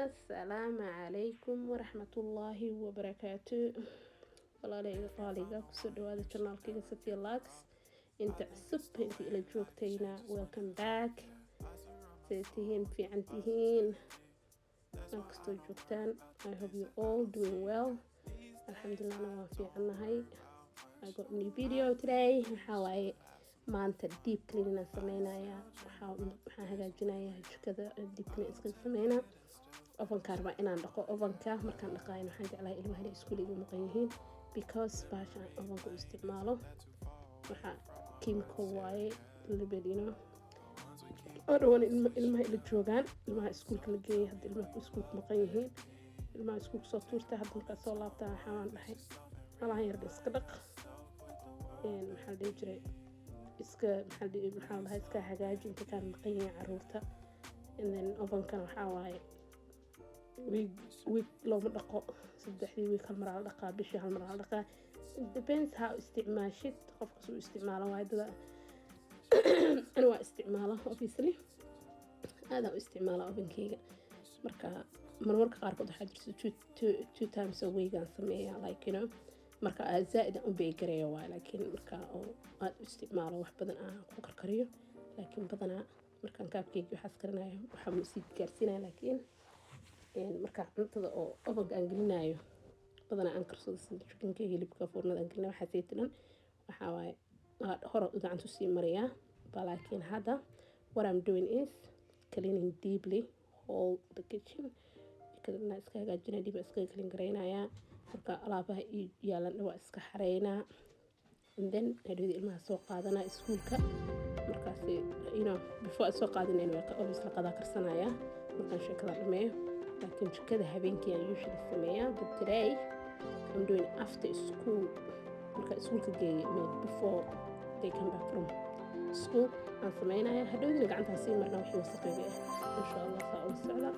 السلام عليكم ورحمة الله وبركاته. والله لي قاليقا كسر هذا القناة كيغا سفيا لاكس انت عصب انت الى جوجتينا. welcome back. سيتهين في عنتهين نكستو جوجتان. I hope you all doing well. الحمد لله أنا في عنا هاي. I got a new video today. حاوي maanta deep cleaning sameynaya. waxaan hagaajinayaa jikada deep clean iska sameynaa. ovenka arba inaan dhaqo. ovenka markaan dhaqayn waxaan jeclahay ilmaha inay iskuuliga maqan yihiin because baasha ovenka isticmaalo waxa chemical waaye libelino oran ilmaha ila joogaan ilmaha iskuulka la geeyay hadda ilmaha iskuulka maqan yihiin ilmaha iskuulka soo tuurta hadda marka soo laabtaa waxaan dhahay malahan yar iska dhaq maxaa la jiray iska maxaa la iska hagaaji inta kaan maqan yahay caruurta and then ovenkan waxa waaye week looma dhaqo saddexdii week hal mar la dhaqaa bishii hal mar la dhaqaa. It depends how isticmaashid qofka soo isticmaalo waayada ana waa isticmaala obviously aad isticmaala ovenkeyga marka marmarka qaarkood waxaa jirta two times a week aan sameeyaa like you know marka zaaid aan u beegareeyo waa laakiin marka aad isticmaalo wax badan aan ku karkariyo laakiin badanaa markaan kaabkeyga waxaas karinayo waxaa ma sii gaarsiinaa laakiin marka cuntada oo ovenka aan gelinayo badanaa aan karsado sida chickenka hilibka foornada aan gelinayo waxaa saytinan waxaa waaye hore gacanta u sii mariyaa laakiin hadda what I'm doing is cleaning deeply all the kitchen kadibna iska hagaajinaa dib iska clean gareynayaa marka alaabaha yaalan waa iska xareynaa and then hadhow ilmaha soo qaadanaa iskuulka markaas you know before soo qaadinayna waa obviously qada karsanaya markaan sheekada dhameeyo laakiin jikada habeenkii aan usually sameeyaa but today I'm doing after school marka iskuulka geeyo before they come back from school aan sameynaya hadhowdina gacantaa sii marna wixii wasaqayga ah insha Allah saa u socda.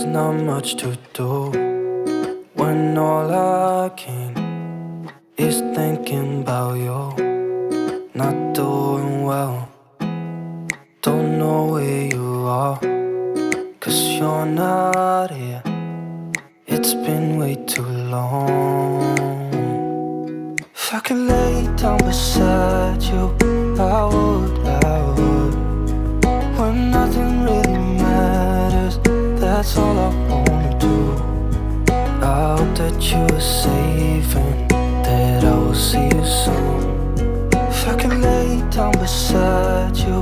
there's not much to do when all I can is thinking about you. Not doing well, don't know where you are, 'cause you're not here. It's been way too long. If I could lay down beside you, I would. When nothing really matters, that's all I wanna do. I hope that you are safe and that I will see you soon. If I could lay down beside you,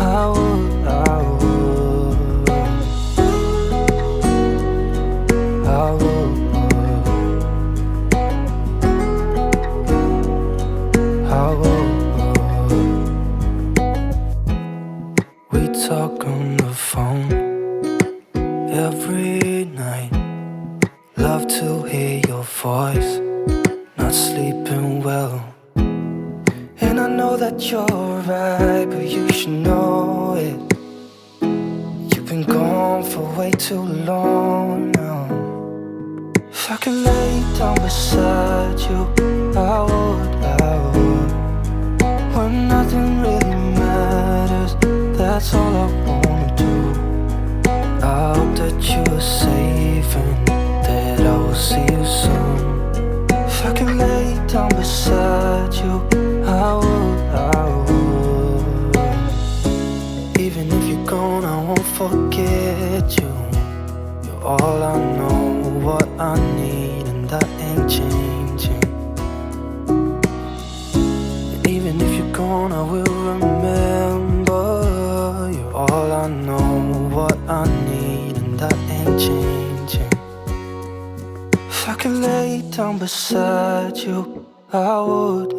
I would. I would. We talk on the phone every night. Love to hear your voice. Not sleeping well, and I know that you're right, but you should know it. You've been gone for way too long now. If I could lay down beside you, I would. When nothing really matters, that's all I wanna do. I hope that you are safe and that I will see you soon. If I could lay down beside you, I would. Even if you're gone, I won't forget you. You're all I know, what I need, and that ain't changing. Even if you're gone, I will remember. You're all I know, what I need, and that ain't changing. If I could lay down beside you, I would.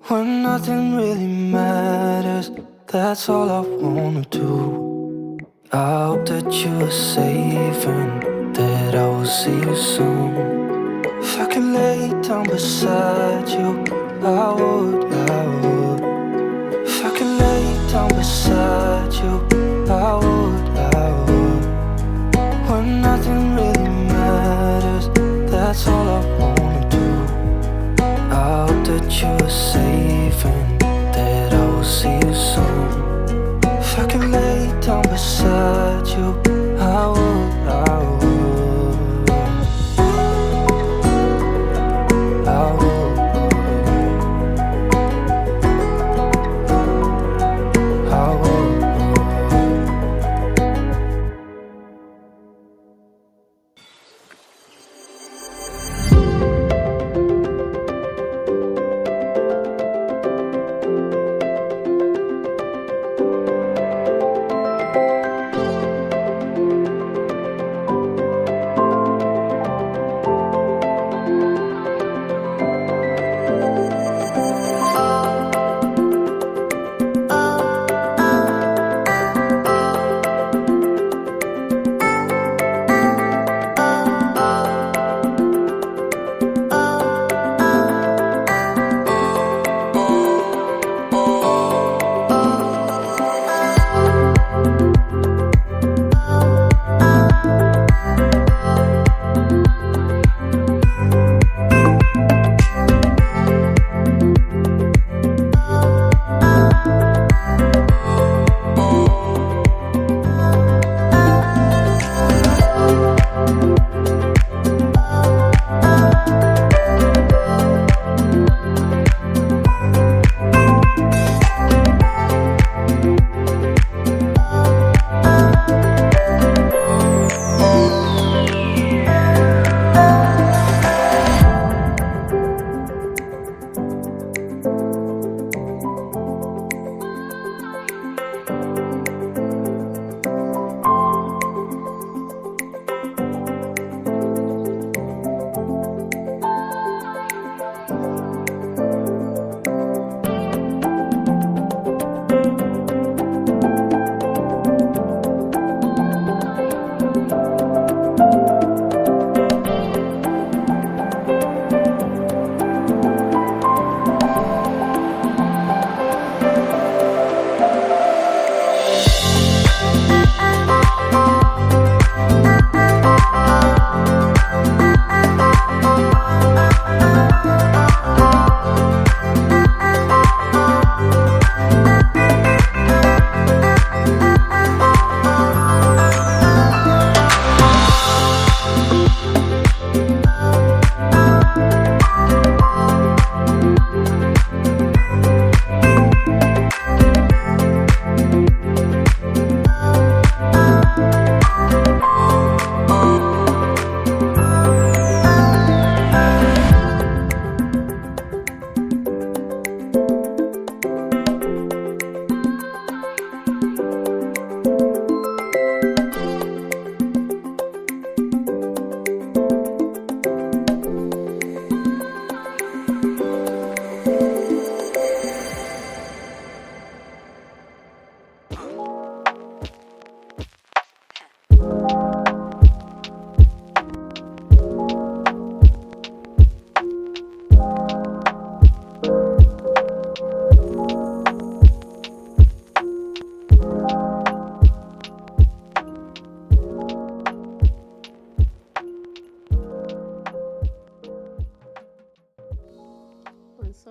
When nothing really matters, that's all I wanna do. I hope that you are safe and that I will see you soon. If I could lay down beside you, I would. If I could lay down beside you, I would. When nothing really matters, that's all I wanna do. I hope that you are safe and that I will see you soon. If I could lay down beside you, I would.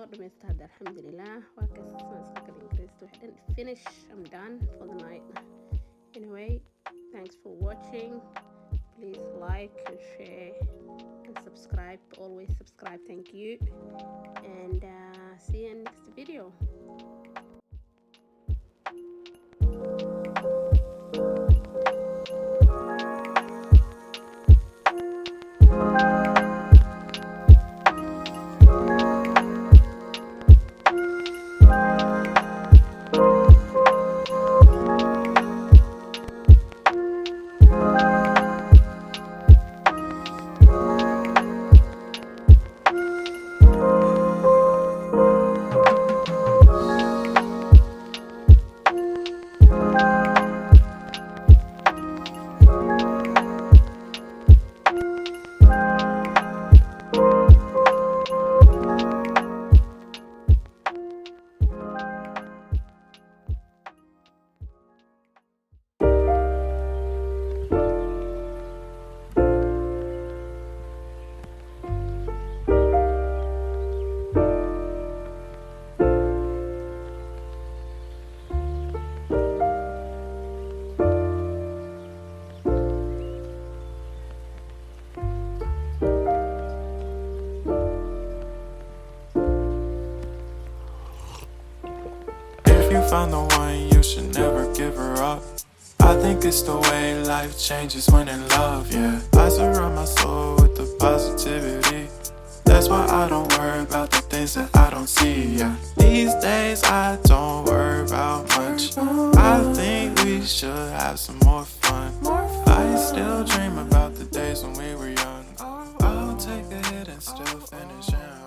soo dhamaysta hadda alxamdulilah waa kaasmaskakal ingiriista waxay dhan finish. I'm done for the night. Anyway, thanks for watching. Please like and share and subscribe. Always subscribe. Thank you. And see you in next video. Found the one, you should never give her up. I think it's the way life changes when in love, yeah. I surround my soul with the positivity. That's why I don't worry about the things that I don't see, yeah. These days I don't worry about much. I think we should have some more fun. I still dream about the days when we were young. I'll take a hit and still finish, yeah.